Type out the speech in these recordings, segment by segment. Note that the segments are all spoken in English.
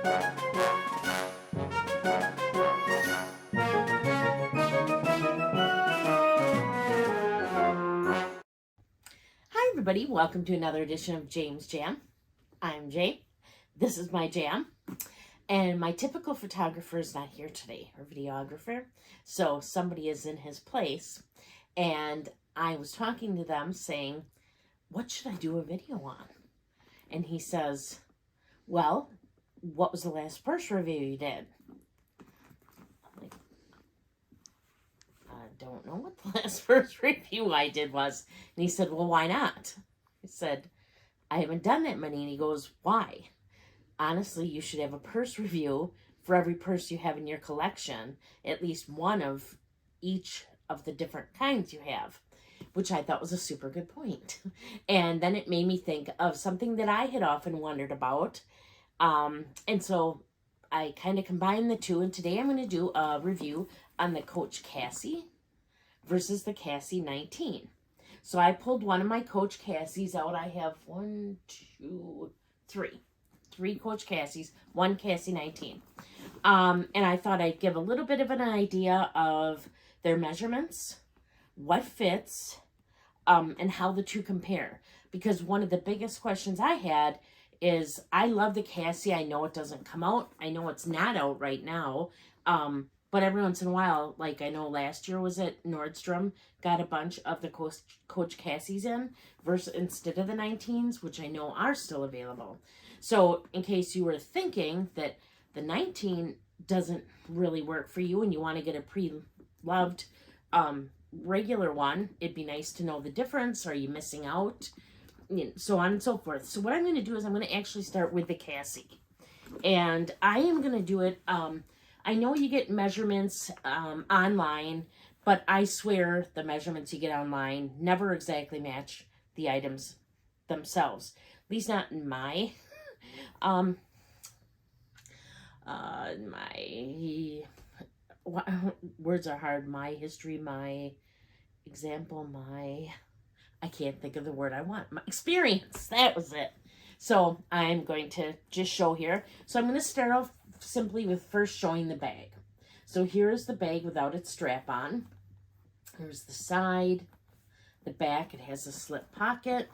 Hi everybody, welcome to another edition of James Jam. I'm Jay. This is my jam. And my typical photographer is not here today, or videographer. So somebody is in his place. And I was talking to them saying, what should I do a video on? And he says, well, what was the last purse review you did? I'm like, I don't know what the last purse review I did was. And he said, well, why not? I said, I haven't done that many. And he goes, why? Honestly, you should have a purse review for every purse you have in your collection, at least one of each of the different kinds you have, which I thought was a super good point. And then it made me think of something that I had often wondered about. And so I kind of combined the two, and today I'm going to do a review on the Coach Cassie versus the Cassie 19. So I pulled one of my Coach Cassies out. I have three Coach Cassies, one Cassie 19. And I thought I'd give a little bit of an idea of their measurements, what fits, and how the two compare. Because one of the biggest questions I had is, I love the Cassie. I know it doesn't come out. I know it's not out right now. But every once in a while, like I know last year was at Nordstrom, got a bunch of the Coach Cassies in versus instead of the 19s, which I know are still available. So in case you were thinking that the 19 doesn't really work for you and you want to get a pre-loved regular one, it'd be nice to know the difference. Are you missing out? You know, so on and so forth. So what I'm going to do is I'm going to actually start with the Cassie. And I am going to do it... I know you get measurements online, but I swear the measurements you get online never exactly match the items themselves. At least not in my, words are hard, my history, my example, I can't think of the word I want, my experience, that was it. So I'm going to just show here. So I'm going to start off simply with first showing the bag. So here's the bag without its strap on. Here's the side, the back. It has a slip pocket.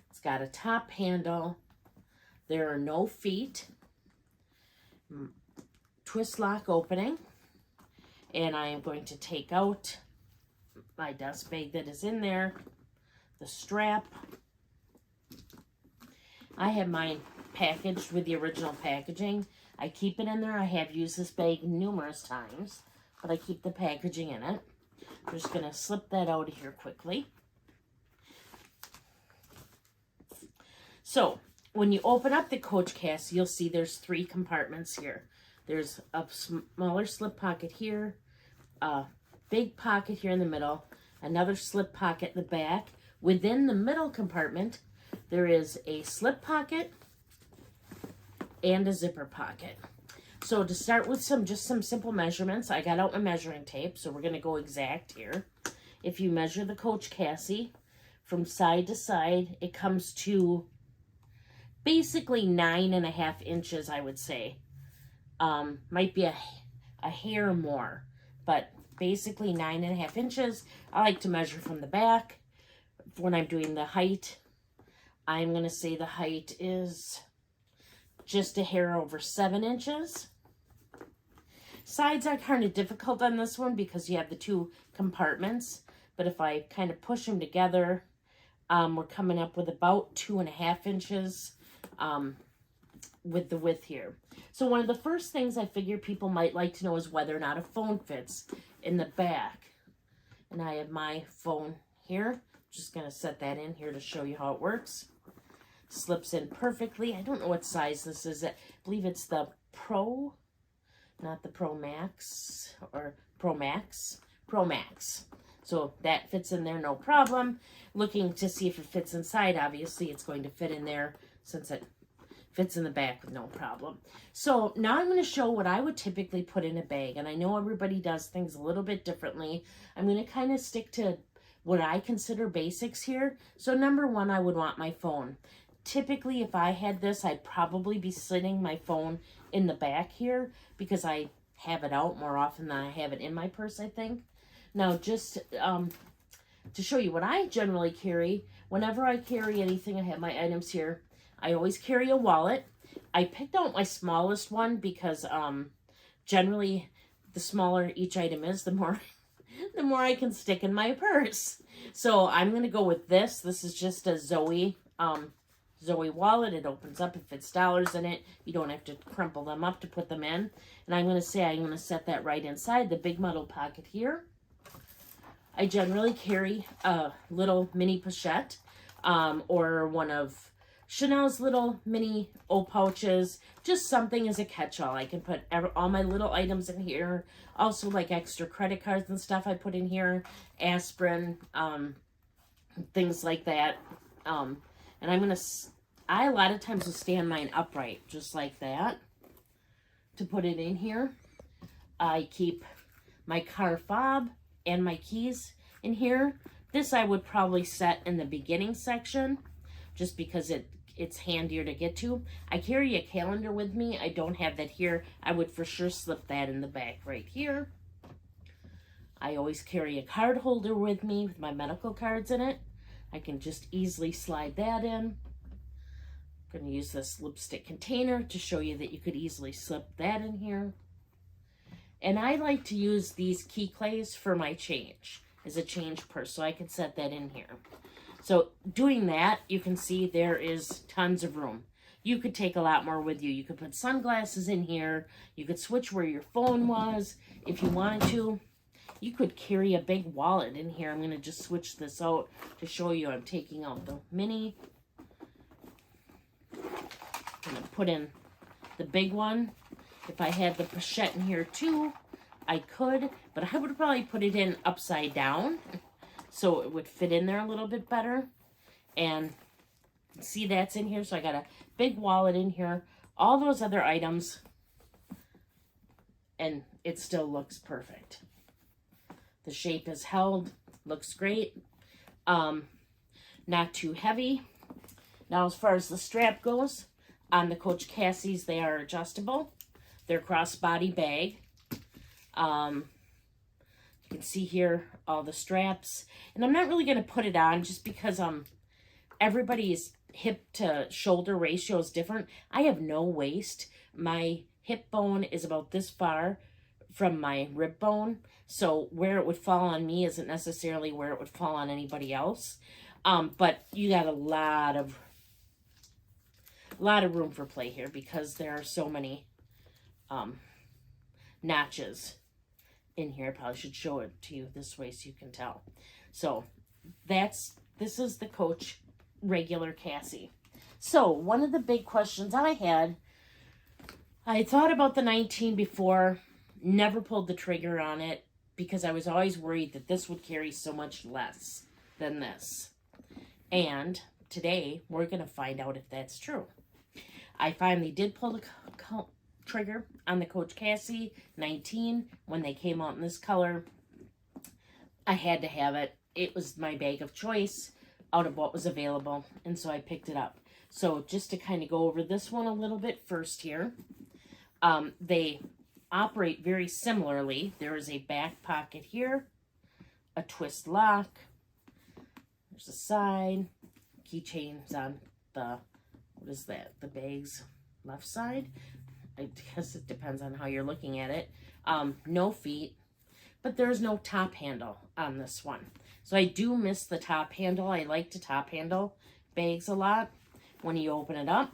It's got a top handle. There are no feet. Twist lock opening. And I am going to take out my dust bag that is in there, the strap. I have mine packaged with the original packaging. I keep it in there. I have used this bag numerous times, but I keep the packaging in it. I'm just going to slip that out of here quickly. So, when you open up the Coach Cassie, you'll see there's three compartments here. There's a smaller slip pocket here, a big pocket here in the middle, another slip pocket in the back. Within the middle compartment, there is a slip pocket and a zipper pocket. So to start with just some simple measurements, I got out my measuring tape, so we're going to go exact here. If you measure the Coach Cassie from side to side, it comes to basically 9.5 inches, I would say. Might be a hair more, but basically 9.5 inches. I like to measure from the back. When I'm doing the height, I'm going to say the height is just a hair over 7 inches. Sides are kind of difficult on this one because you have the two compartments. But if I kind of push them together, we're coming up with about 2.5 inches with the width here. So one of the first things I figure people might like to know is whether or not a phone fits in the back. And I have my phone here. Just going to set that in here to show you how it works. Slips in perfectly. I don't know what size this is. I believe it's the Pro, not the Pro Max, or Pro Max. Pro Max. So that fits in there, no problem. Looking to see if it fits inside. Obviously, it's going to fit in there since it fits in the back with no problem. So now I'm going to show what I would typically put in a bag. And I know everybody does things a little bit differently. I'm going to kind of stick to what I consider basics here. So number one, I would want my phone. typically, if I had this, I'd probably be sitting my phone in the back here because I have it out more often than I have it in my purse, I think. Now, just to show you what I generally carry, whenever I carry anything, I have my items here. I always carry a wallet. I picked out my smallest one because generally the smaller each item is, the more I can stick in my purse. So I'm going to go with this. This is just a Zoe wallet. It opens up. It fits dollars in it. You don't have to crumple them up to put them in. And I'm going to set that right inside the big metal pocket here. I generally carry a little mini pochette or one of Chanel's little mini pouches, just something as a catch-all. I can put all my little items in here. Also, like extra credit cards and stuff I put in here, aspirin, things like that. And I a lot of times will stand mine upright, just like that, to put it in here. I keep my car fob and my keys in here. This I would probably set in the beginning section, just because it's handier to get to. I carry a calendar with me. I don't have that here. I would for sure slip that in the back right here. I always carry a card holder with me with my medical cards in it. I can just easily slide that in. I'm going to use this lipstick container to show you that you could easily slip that in here. And I like to use these key clays for my change, as a change purse, so I can set that in here. So doing that, you can see there is tons of room. You could take a lot more with you. You could put sunglasses in here. You could switch where your phone was if you wanted to. You could carry a big wallet in here. I'm going to just switch this out to show you. I'm taking out the mini. I'm going to put in the big one. If I had the pochette in here too, I could, but I would probably put it in upside down so it would fit in there a little bit better. And see, that's in here. So I got a big wallet in here, all those other items, and it still looks perfect. The shape is held, looks great. Not too heavy. Now, as far as the strap goes, on the Coach Cassie's, they are adjustable. They're crossbody bag. You can see here all the straps. And I'm not really going to put it on just because everybody's hip to shoulder ratio is different. I have no waist. My hip bone is about this far from my rib bone. So where it would fall on me isn't necessarily where it would fall on anybody else. But you got a lot of room for play here because there are so many notches in here. I probably should show it to you this way so you can tell. So this is the Coach regular Cassie. So one of the big questions I thought about the 19 before, never pulled the trigger on it because I was always worried that this would carry so much less than this. And today we're going to find out if that's true. I finally did pull the trigger on the Coach Cassie 19 when they came out in this color. I had to have it. It was my bag of choice out of what was available, and so I picked it up. So just to kind of go over this one a little bit first here, they operate very similarly. There is a back pocket here, a twist lock, there's a side, keychains on the, what is that, the bag's left side. I guess it depends on how you're looking at it. No feet, but there's no top handle on this one. So I do miss the top handle. I like to top handle bags a lot. When you open it up,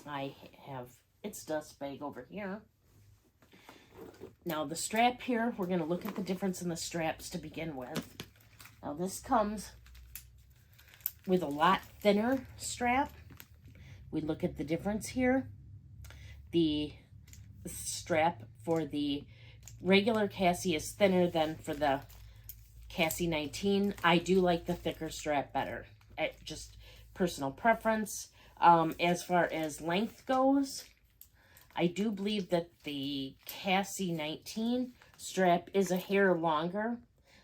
I have its dust bag over here. Now the strap here, we're going to look at the difference in the straps to begin with. Now this comes with a lot thinner strap. We look at the difference here. The strap for the regular Cassie is thinner than for the Cassie 19. I do like the thicker strap better. Just personal preference. As far as length goes, I do believe that the Cassie 19 strap is a hair longer.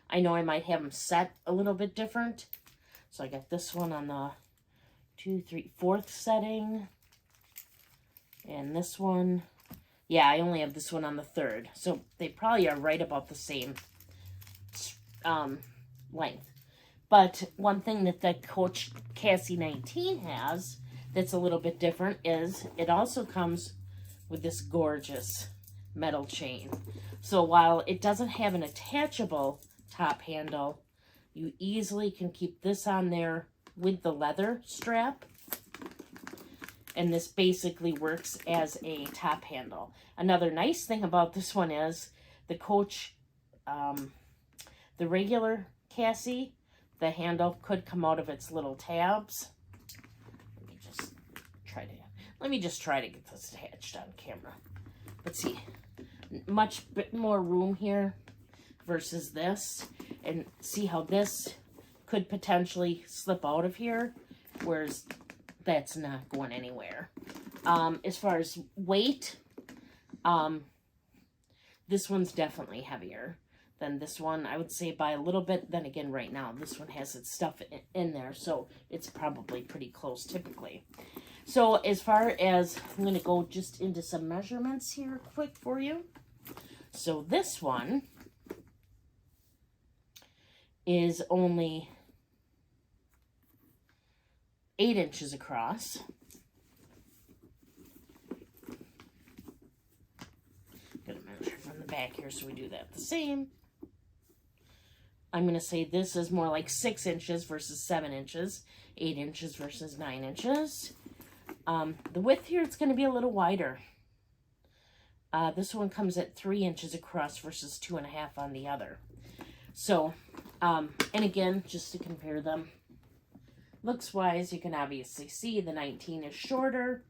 I know I might have them set a little bit different. So I got this one on the 2, 3, 4th setting. And this one, yeah, I only have this one on the 3rd. So they probably are right about the same length. But one thing that the Coach Cassie 19 has that's a little bit different is it also comes with this gorgeous metal chain. So while it doesn't have an attachable top handle, you easily can keep this on there with the leather strap. And this basically works as a top handle. Another nice thing about this one is the Coach, the regular Cassie, the handle could come out of its little tabs. Let me just try to get this attached on camera. Let's see, much bit more room here versus this, and see how this could potentially slip out of here, whereas that's not going anywhere. As far as weight, this one's definitely heavier than this one. I would say by a little bit. Then again, right now, this one has its stuff in there, so it's probably pretty close typically. So as far as, I'm going to go just into some measurements here quick for you. So this one is only 8 inches across. Gonna measure from the back here so we do that the same. I'm gonna say this is more like 6 inches versus 7 inches, 8 inches versus 9 inches. The width here, it's gonna be a little wider. This one comes at 3 inches across versus 2.5 on the other. So, and again, just to compare them, looks wise, you can obviously see the 19 is shorter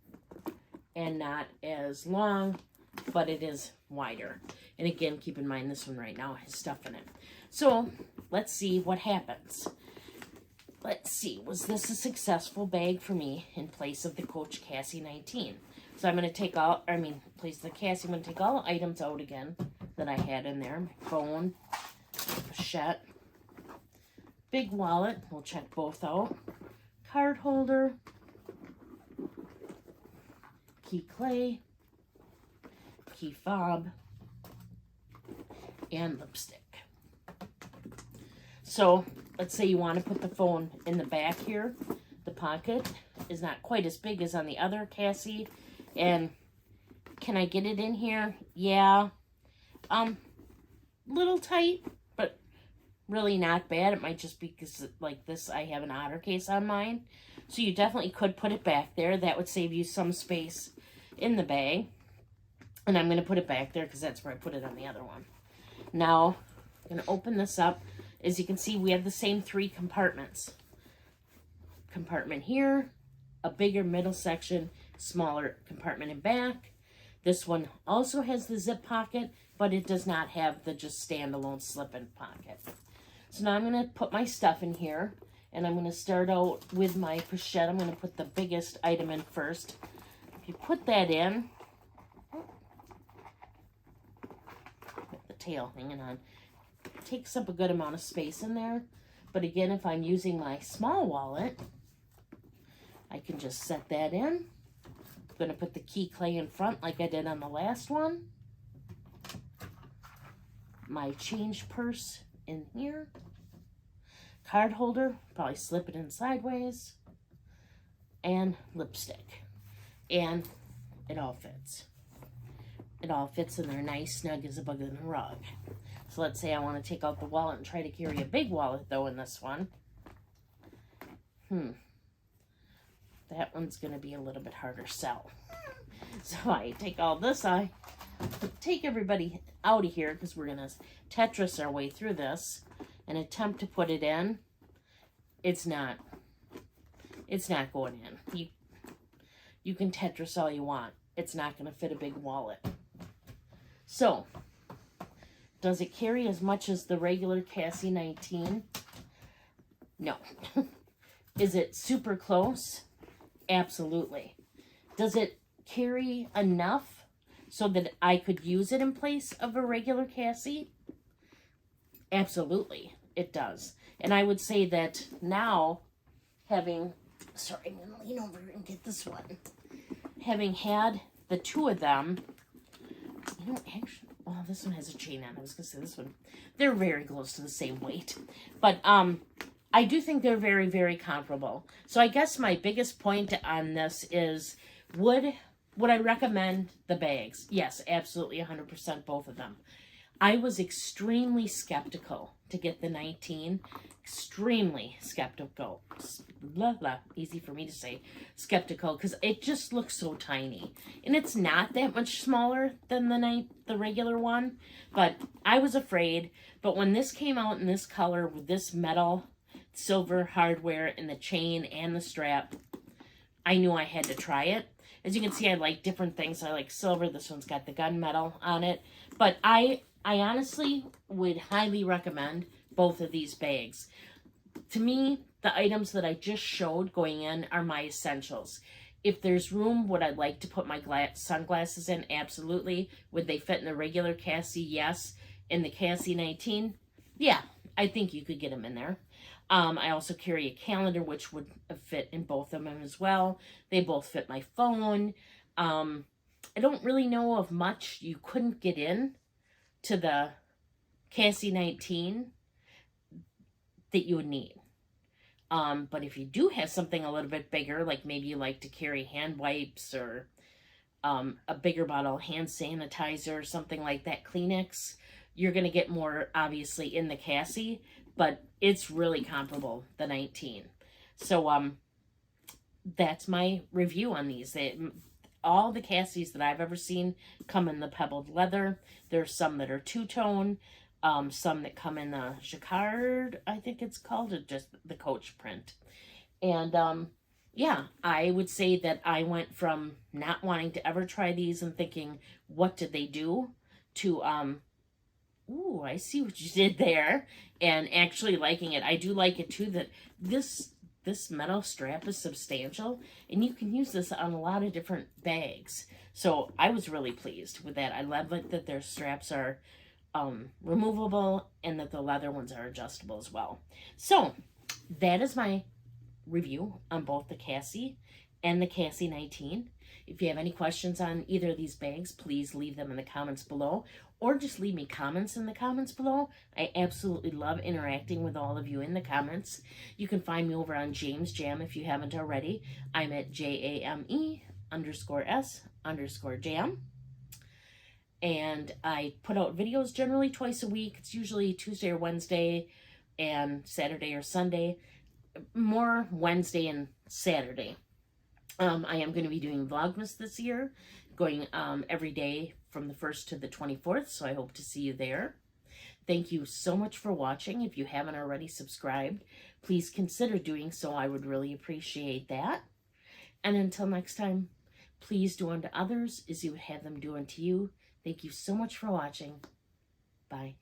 and not as long, but it is wider. And again, keep in mind this one right now has stuff in it. So let's see what happens. Let's see, was this a successful bag for me in place of the Coach Cassie 19? So I'm going to take all, place the Cassie, I'm going to take all the items out again that I had in there. My phone, pochette, big wallet, we'll check both out. Card holder, key clay, key fob, and lipstick. So let's say you want to put the phone in the back here. The pocket is not quite as big as on the other Cassie. And can I get it in here? Yeah. Little tight, but really not bad. It might just be because like this, I have an otter case on mine. So you definitely could put it back there. That would save you some space in the bag. And I'm going to put it back there because that's where I put it on the other one. Now, I'm going to open this up. As you can see, we have the same 3 compartments. Compartment here, a bigger middle section, smaller compartment in back. This one also has the zip pocket, but it does not have the just standalone slip-in pocket. So now I'm going to put my stuff in here, and I'm going to start out with my pochette. I'm going to put the biggest item in first. If you put that in, with the tail hanging on, it takes up a good amount of space in there. But again, if I'm using my small wallet, I can just set that in. I'm going to put the key clay in front like I did on the last one. My change purse in here. Card holder, probably slip it in sideways. And lipstick. And it all fits. It all fits in there nice, snug as a bug in a rug. So let's say I want to take out the wallet and try to carry a big wallet though in this one. That one's going to be a little bit harder sell. So I take all this, I take everybody out of here because we're going to Tetris our way through this and attempt to put it in. It's not going in. You can Tetris all you want. It's not going to fit a big wallet. So, does it carry as much as the regular Cassie 19? No. Is it super close? Absolutely. Does it carry enough so that I could use it in place of a regular Cassie? Absolutely, it does. And I would say that now, having sorry, I'm going to lean over and get this one. Having had the two of them, you know, actually, oh, this one has a chain on. I was going to say this one. They're very close to the same weight. But I do think they're very, very comparable. So I guess my biggest point on this is, would I recommend the bags? Yes, absolutely, 100%, both of them. I was extremely skeptical to get the 19. Extremely skeptical. Blah, blah, easy for me to say. Skeptical, because it just looks so tiny. And it's not that much smaller than the regular one. But I was afraid. But when this came out in this color with this metal, silver hardware, and the chain and the strap, I knew I had to try it. As you can see, I like different things. I like silver. This one's got the gunmetal on it. But I honestly would highly recommend both of these bags. To me, the items that I just showed going in are my essentials. If there's room, would I like to put my sunglasses in? Absolutely. Would they fit in the regular Cassie? Yes. In the Cassie 19? Yeah, I think you could get them in there. I also carry a calendar, which would fit in both of them as well. They both fit my phone. I don't really know of much you couldn't get in to the Cassie 19 that you would need. But if you do have something a little bit bigger, like maybe you like to carry hand wipes or a bigger bottle of hand sanitizer or something like that, Kleenex, you're going to get more, obviously, in the Cassie, but it's really comparable, the 19. So that's my review on these. All the Cassies that I've ever seen come in the pebbled leather. There's some that are two-tone, some that come in the jacquard, I think it's called, or just the Coach print. And yeah, I would say that I went from not wanting to ever try these and thinking, what did they do, to ooh, I see what you did there, and actually liking it. I do like it too, that this metal strap is substantial, and you can use this on a lot of different bags. So I was really pleased with that. I love it that their straps are removable and that the leather ones are adjustable as well. So that is my review on both the Cassie and the Cassie 19. If you have any questions on either of these bags, please leave them in the comments below, or just leave me comments in the comments below. I absolutely love interacting with all of you in the comments. You can find me over on James Jam if you haven't already. I'm at JAME_S_Jam. And I put out videos generally twice a week. It's usually Tuesday or Wednesday and Saturday or Sunday. More Wednesday and Saturday. I am going to be doing Vlogmas this year, going every day from the 1st to the 24th, so I hope to see you there. Thank you so much for watching. If you haven't already subscribed, please consider doing so. I would really appreciate that. And until next time, please do unto others as you would have them do unto you. Thank you so much for watching. Bye.